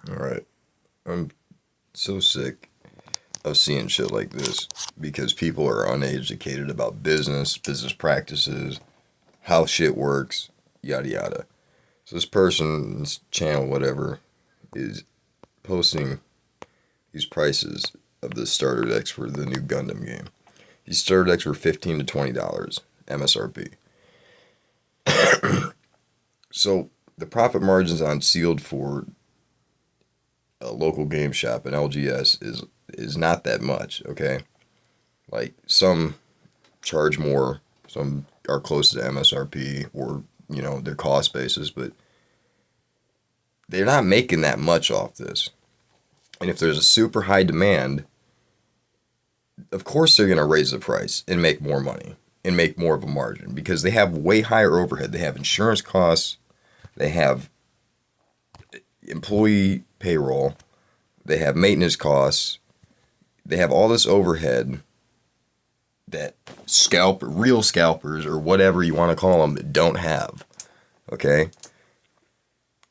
All right. I'm so sick of seeing shit like this because people are uneducated about business practices, how shit works, yada yada. So this person's channel, whatever, is posting these prices of the starter decks for the new Gundam game. These starter decks were $15 to $20 MSRP. So the profit margins on sealed for a local game shop in LGS is not that much, okay? Like some charge more, some are close to MSRP or, their cost basis, but they're not making that much off this. And if there's a super high demand, of course they're going to raise the price and make more money and make more of a margin because they have way higher overhead. They have insurance costs, they have employee payroll, they have maintenance costs, they have all this overhead that real scalpers or whatever you want to call them don't have. Okay?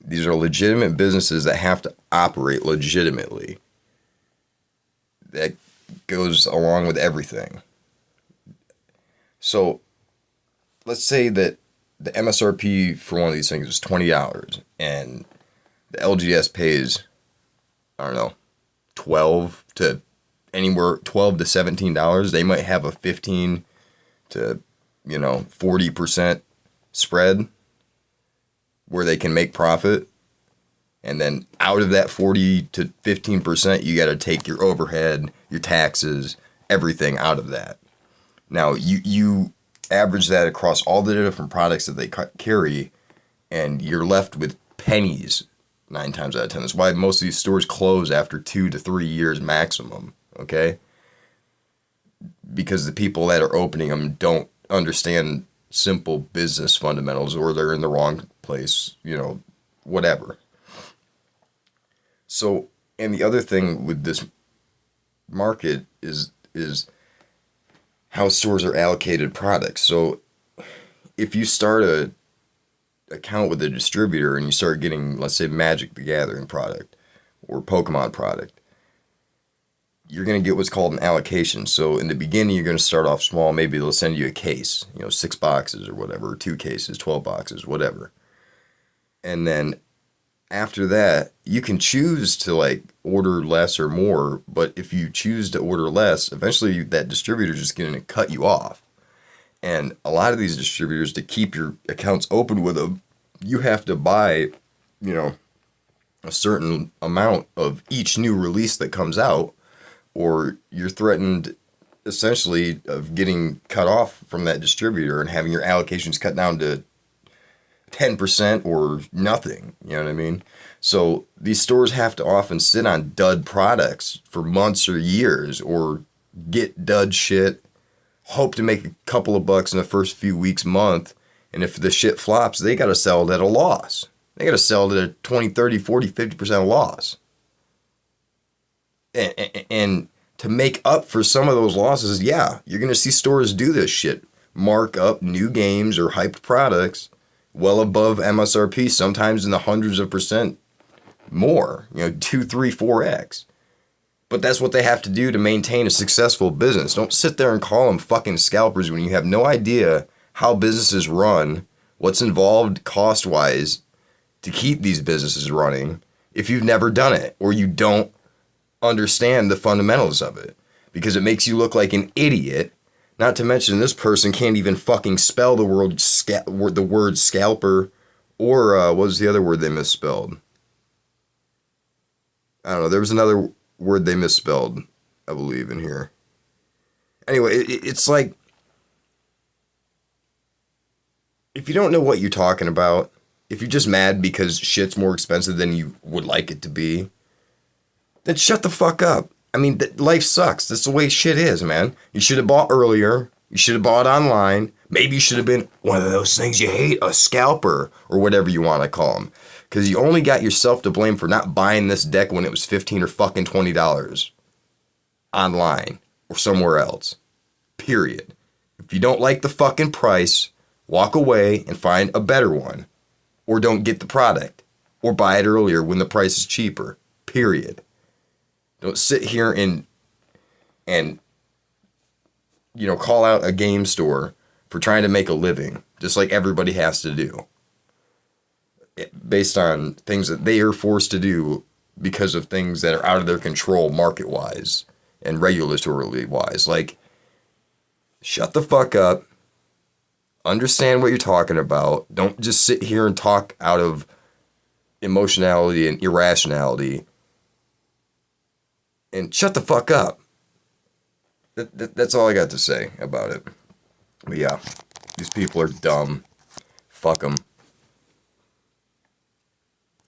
These are legitimate businesses that have to operate legitimately. That goes along with everything. So, let's say that the MSRP for one of these things is $20 and the LGS pays, I don't know, 12 to $17. They might have a 15 to 40% spread where they can make profit, and then out of that 40 to 15% you got to take your overhead, your taxes, everything out of that. Now you average that across all the different products that they carry, and you're left with pennies 9 times out of 10. That's why most of these stores close after 2 to 3 years maximum. Okay? Because the people that are opening them don't understand simple business fundamentals, or they're in the wrong place, whatever. So, and the other thing with this market is how stores are allocated products. So, if you start a account with a distributor and you start getting, let's say, Magic the Gathering product or Pokemon product, you're going to get what's called an allocation. So in the beginning, you're going to start off small. Maybe they'll send you a case, 6 boxes or whatever, or 2 cases, 12 boxes, whatever. And then after that, you can choose to order less or more. But if you choose to order less, eventually that distributor is just going to cut you off. And a lot of these distributors, to keep your accounts open with them, you have to buy, a certain amount of each new release that comes out, or you're threatened essentially of getting cut off from that distributor and having your allocations cut down to 10% or nothing. You know what I mean? So these stores have to often sit on dud products for months or years, or get dud shit, hope to make a couple of bucks in the first few weeks, month, and if the shit flops, they got to sell it at a loss. They got to sell it at a 20, 30, 40, 50% loss. And to make up for some of those losses, yeah, you're going to see stores do this shit. Mark up new games or hyped products well above MSRP, sometimes in the hundreds of percent more, 2, 3, 4x. But that's what they have to do to maintain a successful business. Don't sit there and call them fucking scalpers when you have no idea how businesses run, what's involved cost-wise to keep these businesses running, if you've never done it or you don't understand the fundamentals of it, because it makes you look like an idiot. Not to mention, this person can't even fucking spell the word ScALpER, or what was the other word they misspelled? I don't know. There was another word they misspelled, I believe, in here. Anyway, it's like, if you don't know what you're talking about, if you're just mad because shit's more expensive than you would like it to be, then shut the fuck up. I mean, life sucks. That's the way shit is, man. You should have bought earlier. You should have bought online. Maybe you should have been one of those things you hate, a scalper, or whatever you want to call them. Because you only got yourself to blame for not buying this deck when it was $15 or fucking $20 online or somewhere else. Period. If you don't like the fucking price, walk away and find a better one. Or don't get the product. or buy it earlier when the price is cheaper. Period. Don't sit here and call out a game store for trying to make a living, just like everybody has to do, based on things that they are forced to do because of things that are out of their control market-wise and regulatory-wise. Like, shut the fuck up. Understand what you're talking about. Don't just sit here and talk out of emotionality and irrationality. And shut the fuck up. That's all I got to say about it. But yeah, these people are dumb. Fuck them.